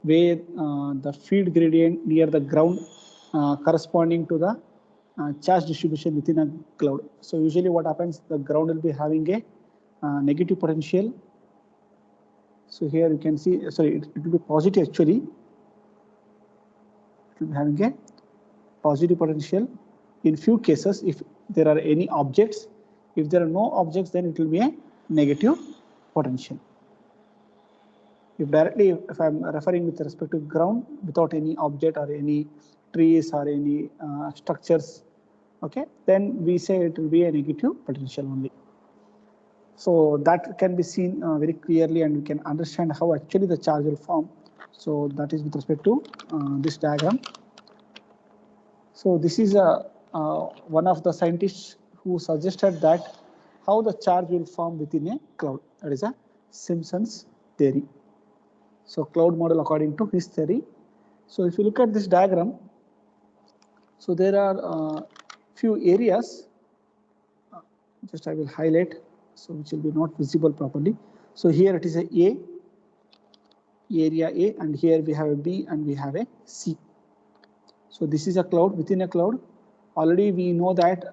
where the field gradient near the ground corresponding to the charge distribution within a cloud. So usually what happens, the ground will be having a negative potential. So here you can see, sorry, it will be positive actually. It will be having a positive potential in few cases if there are any objects. If there are no objects, then it will be a negative potential. If I am referring with respect to ground without any object or any trees or any structures, okay, then we say it will be a negative potential only. So that can be seen very clearly, and we can understand how actually the charge will form. So that is with respect to this diagram. So this is one of the scientists who suggested that how the charge will form within a cloud. That is a Simpson's theory. So cloud model according to his theory. So if you look at this diagram, so there are few areas. Just I will highlight, so which will be not visible properly. So here it is a area A, and here we have a B and we have a C. So this is a cloud within a cloud. Already we know that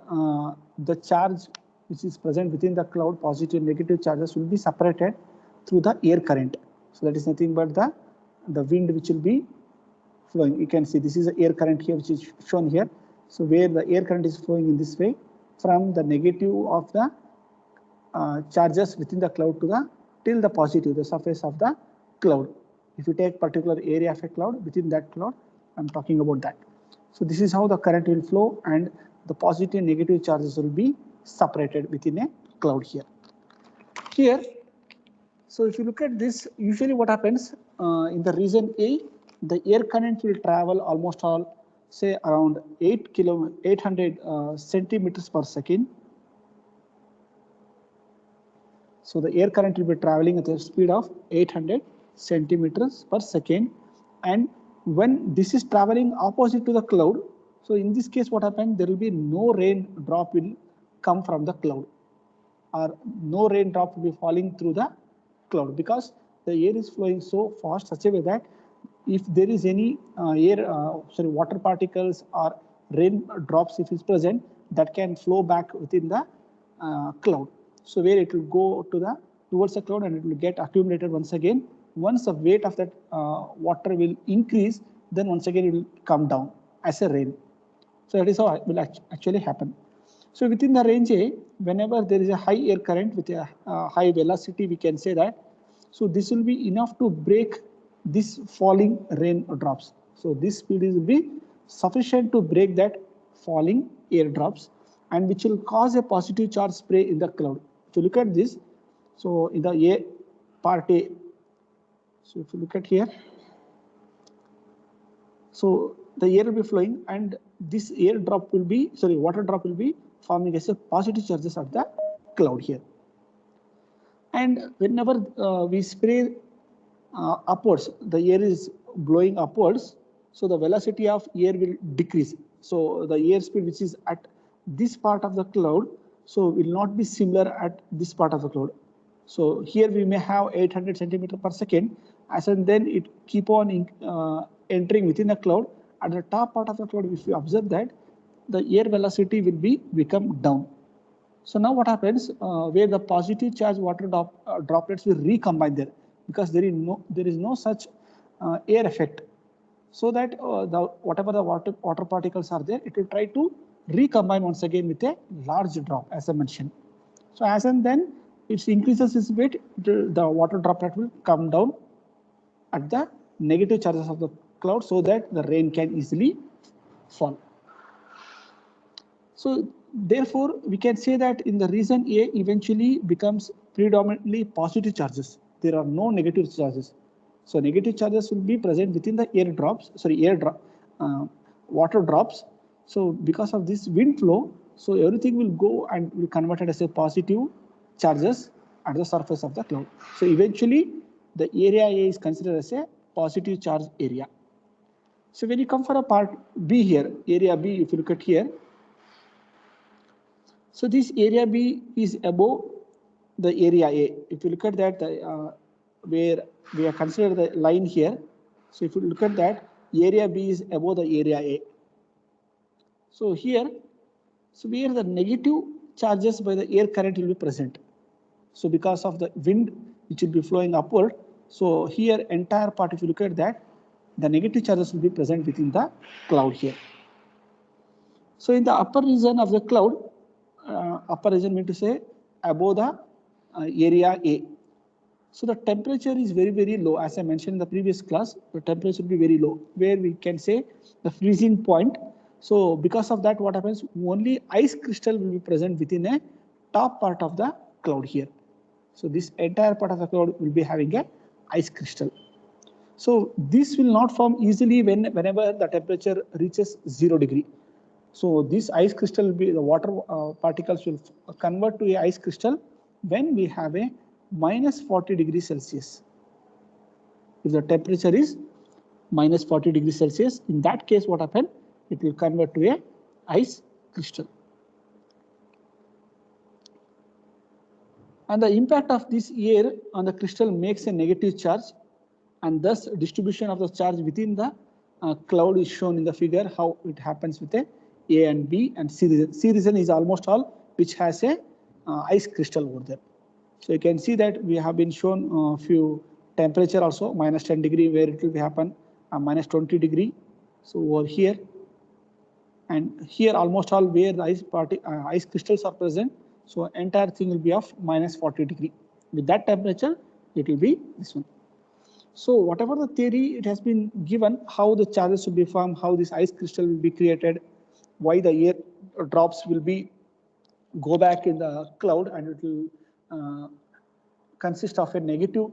the charge which is present within the cloud, positive and negative charges, will be separated through the air current. So that is nothing but the wind which will be flowing. You can see this is the air current here, which is shown here. So where the air current is flowing in this way from the negative of the charges within the cloud to the till the positive, the surface of the cloud. If you take particular area of a cloud, within that cloud, I'm talking about that. So this is how the current will flow, and the positive and negative charges will be separated within a cloud here. Here, so if you look at this, usually what happens in the region A, the air current will travel almost all, say around 800 centimeters per second. So the air current will be traveling at a speed of 800 centimeters per second, and when this is traveling opposite to the cloud, so in this case what happens, there will be no rain drop will come from the cloud, or no rain drop will be falling through the cloud, because the air is flowing so fast such a way that if there is any water particles or rain drops if is present, that can flow back within the cloud. So where it will go towards the cloud and it will get accumulated once again. Once the weight of that water will increase, then once again it will come down as a rain. So that is how it will actually happen. So within the range A, whenever there is a high air current with a high velocity, we can say that, so this will be enough to break this falling rain drops. So this speed will be sufficient to break that falling air drops, and which will cause a positive charge spray in the cloud. If you look at this, so in the A part A, so if you look at here, so the air will be flowing, and this water drop will be forming as a positive charges of the cloud here. And whenever we spray upwards, the air is blowing upwards, so the velocity of air will decrease. So the air speed which is at this part of the cloud, so will not be similar at this part of the cloud. So here we may have 800 centimeters per second, and then it keep on entering within the cloud. At the top part of the cloud, if you observe that, the air velocity will become down. So now what happens, where the positive charge water droplets will recombine there, because there is no such air effect, so that whatever the water particles are there, it will try to recombine once again with a large drop, as I mentioned. So as and then it increases its weight, the water droplet will come down at the negative charges of the cloud, so that the rain can easily fall. So therefore, we can say that in the region A eventually becomes predominantly positive charges. There are no negative charges. So negative charges will be present within the water drops. So because of this wind flow, so everything will go and will converted as a positive charges at the surface of the cloud. So eventually the area A is considered as a positive charge area. So when you come for a part B here, area B, if you look at here, so this area B is above the area A. If you look at that, where we are considered the line here, So if you look at that, area B is above the area A. So here, so where the negative charges by the air current will be present. So because of the wind which will be flowing upward, so here entire part, if you look at that, the negative charges will be present within the cloud here. So in the upper region of the cloud, upper region mean to say above the area A. So the temperature is very, very low. As I mentioned in the previous class, the temperature will be very low, where we can say the freezing point. So because of that, what happens? Only ice crystal will be present within a top part of the cloud here. So this entire part of the cloud will be having a ice crystal. So this will not form easily whenever the temperature reaches 0 degree. So this ice crystal will be, the water particles will convert to a ice crystal when we have a minus 40 degrees Celsius. If the temperature is minus 40 degrees Celsius, in that case what happens? It will convert to a ice crystal. And the impact of this air on the crystal makes a negative charge, and thus distribution of the charge within the cloud is shown in the figure, how it happens with A and B and C region. C region is almost all which has a ice crystal over there. So you can see that we have been shown a few temperature also, minus 10 degree where it will be happen, minus 20 degree. So over here, and here almost all where the ice crystals are present. So entire thing will be of minus 40 degree. With that temperature, it will be this one. So whatever the theory, it has been given how the charges will be formed, how this ice crystal will be created, why the air drops will be go back in the cloud, and it will consist of a negative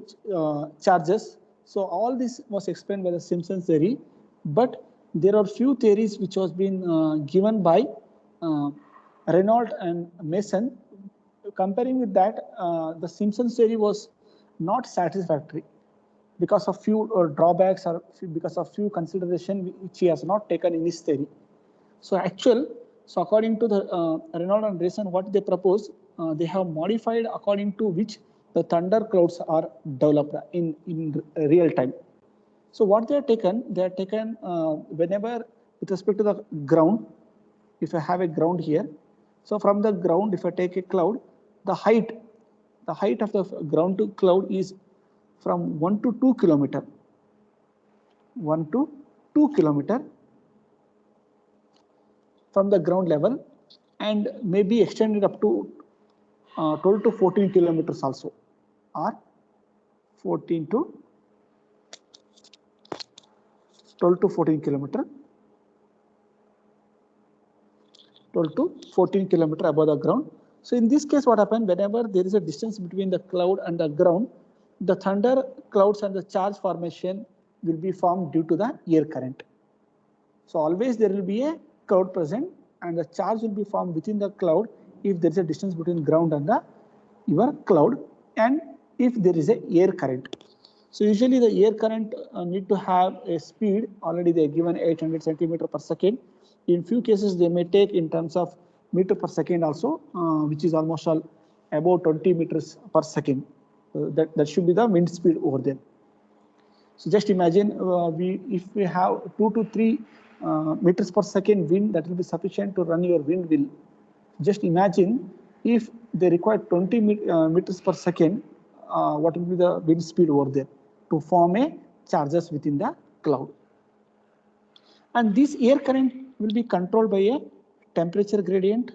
charges. So all this was explained by the Simpson theory, but there are few theories which was been given by Reynolds and Mason. Comparing with that, the Simpson theory was not satisfactory because of few drawbacks or because of few consideration which he has not taken in his theory. So according to the Reynolds and Mason, what they propose, they have modified according to which the thunder clouds are developed in real time. So what they are taken whenever with respect to the ground, if I have a ground here, so from the ground, if I take a cloud, the height of the ground to cloud is from 1 to 2 kilometer, 1 to 2 kilometer from the ground level, and may be extended up to 12 to 14 kilometers also, or 14 to 12 to 14 kilometer, 12 to 14 kilometer above the ground. So in this case, what happens, whenever there is a distance between the cloud and the ground, the thunder clouds and the charge formation will be formed due to the air current. So always there will be a cloud present, and the charge will be formed within the cloud if there is a distance between ground and your cloud, and if there is a air current. So usually the air current need to have a speed, already they are given 800 centimeter per second. In few cases they may take in terms of meter per second also, which is almost all about 20 meters per second. That should be the wind speed over there. So just imagine if we have 2 to 3 meters per second wind, that will be sufficient to run your wind wheel. Just imagine if they require 20 meters per second, what will be the wind speed over there to form a charges within the cloud. And this air current will be controlled by a temperature gradient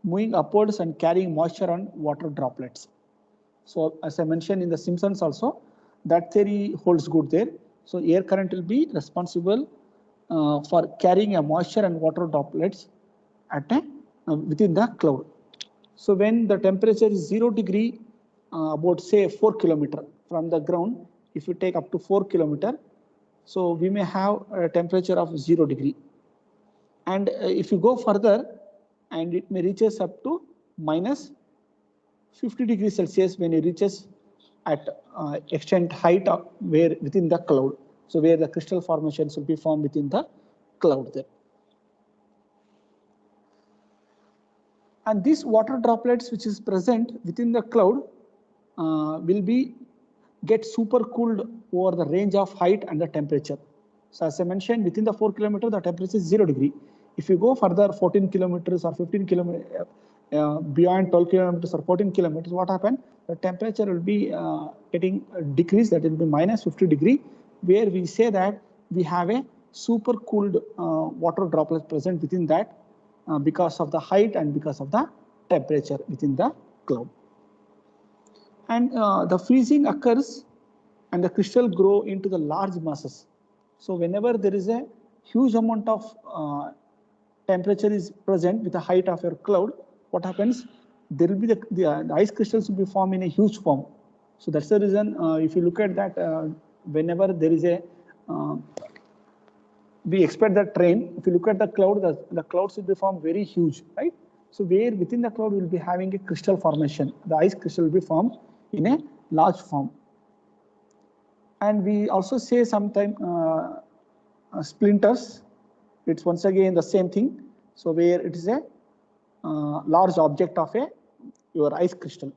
moving upwards and carrying moisture on water droplets. So as I mentioned in the Simpsons also, that theory holds good there. So air current will be responsible for carrying a moisture and water droplets at within the cloud. So when the temperature is 0 degree, about say 4 kilometer from the ground, if you take up to 4 kilometer, so we may have a temperature of 0 degree. And if you go further, and it may reaches up to minus 50 degrees Celsius when it reaches at extent height of where within the cloud. So where the crystal formations will be formed within the cloud there. And these water droplets which is present within the cloud will be get super cooled over the range of height and the temperature. So as I mentioned, within the 4 kilometers, the temperature is 0 degree. If you go further 14 kilometers or 15 kilometers, beyond 12 kilometers or 14 kilometers, what happens? The temperature will be getting decreased, that will be minus 50 degree, where we say that we have a super cooled water droplet present within that because of the height and because of the temperature within the cloud. And the freezing occurs and the crystal grow into the large masses. So whenever there is a huge amount of temperature is present with the height of your cloud, what happens? There will be the ice crystals will be formed in a huge form. So that's the reason if you look at that, whenever there is a we expect that rain. If you look at the cloud, the clouds will be formed very huge, right? So where within the cloud will be having a crystal formation. The ice crystal will be formed in a large form. And we also say sometimes splinters. It's once again the same thing. So where it is a large object of your ice crystal.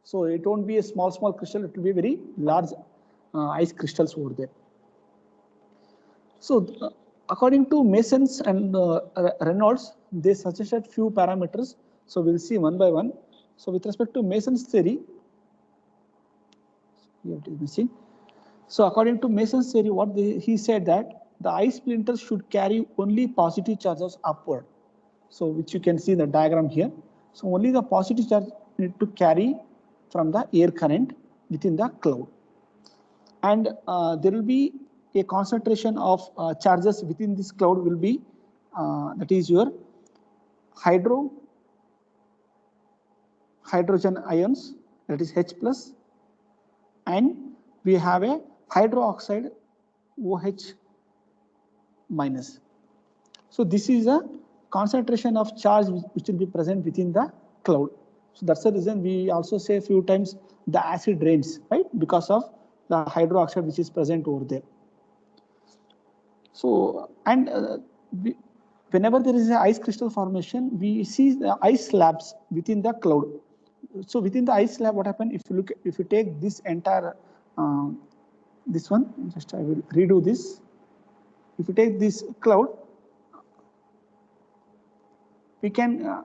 So it won't be a small crystal. It will be very large ice crystals over there. So according to Masons and Reynolds, they suggested few parameters. So we'll see one by one. So with respect to Mason's theory, here it is missing. So according to Mason's theory, what he said that the ice splinters should carry only positive charges upward. So which you can see in the diagram here. So only the positive charge need to carry from the air current within the cloud. And there will be a concentration of charges within this cloud will be that is your hydrogen ions, that is H plus, and we have a hydroxide OH minus. So this is a concentration of charge which will be present within the cloud. So that's the reason we also say a few times the acid rains, right? Because of the hydroxide which is present over there. So, and whenever there is an ice crystal formation, we see the ice slabs within the cloud. So within the ice slab, what happens if you take this entire this one, just I will redo this. If you take this cloud, we can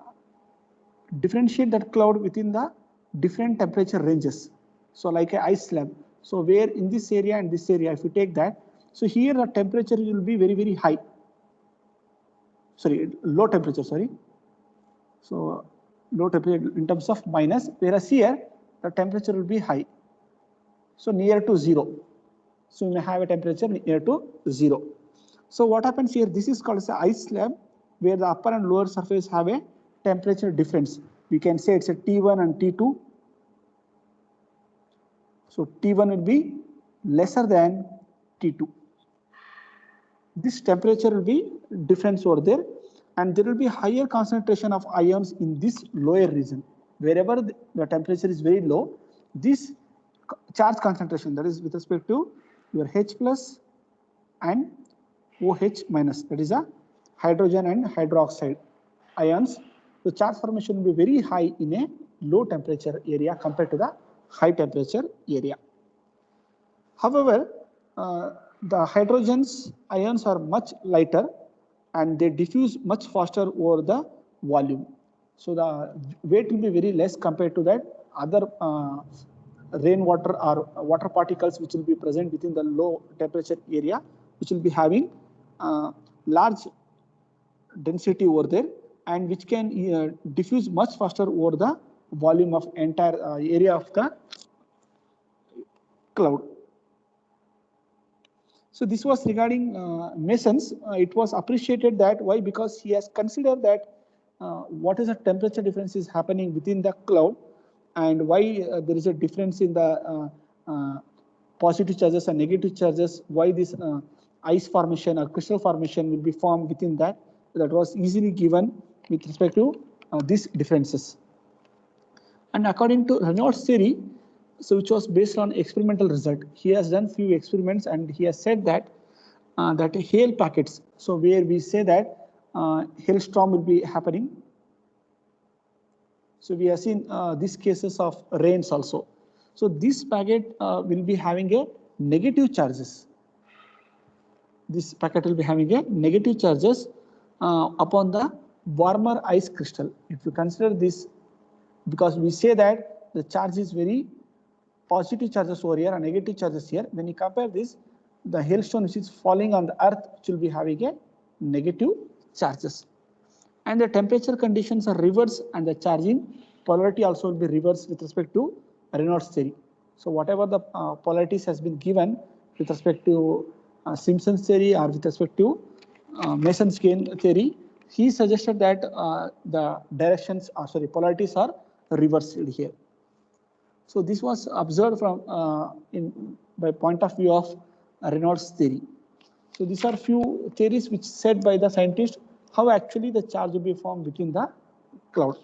differentiate that cloud within the different temperature ranges. So like an ice slab. So where in this area and this area, if you take that, so here the temperature will be very high. Sorry, low temperature, sorry. So low temperature in terms of minus, whereas here the temperature will be high. So near to 0. So you may have a temperature near to 0. So what happens here, this is called as an ice slab, where the upper and lower surface have a temperature difference. We can say it's a T1 and T2. So T1 will be lesser than T2. This temperature will be difference over there, and there will be higher concentration of ions in this lower region. Wherever the temperature is very low, this charge concentration, that is with respect to your H plus and OH minus, that is a hydrogen and hydroxide ions, the charge formation will be very high in a low temperature area compared to the high temperature area. However, the hydrogen's ions are much lighter and they diffuse much faster over the volume. So the weight will be very less compared to that other rainwater or water particles which will be present within the low temperature area, which will be having large density over there and which can diffuse much faster over the volume of entire area of the cloud. So this was regarding Masons. It was appreciated that why? Because he has considered that what is the temperature difference is happening within the cloud and why there is a difference in the positive charges and negative charges, why this ice formation or crystal formation will be formed within that. That was easily given with respect to these differences. And according to Reynolds' theory, so which was based on experimental result, he has done few experiments and he has said that that hail packets, so where we say that hailstorm will be happening. So we have seen these cases of rains also. So this packet will be having a negative charges. This packet will be having a negative charges upon the warmer ice crystal. If you consider this, because we say that the charge is very positive charges over here and negative charges here. When you compare this, the hailstone which is falling on the earth, which will be having a negative charges. And the temperature conditions are reversed and the charging polarity also will be reversed with respect to Reynolds theory. So whatever the polarities has been given with respect to Simpson's theory or with respect to Mason's chain theory, he suggested that the directions, polarities are reversed here. So this was observed from by point of view of Reynolds theory. So these are few theories which said by the scientist how actually the charge will be formed within the cloud.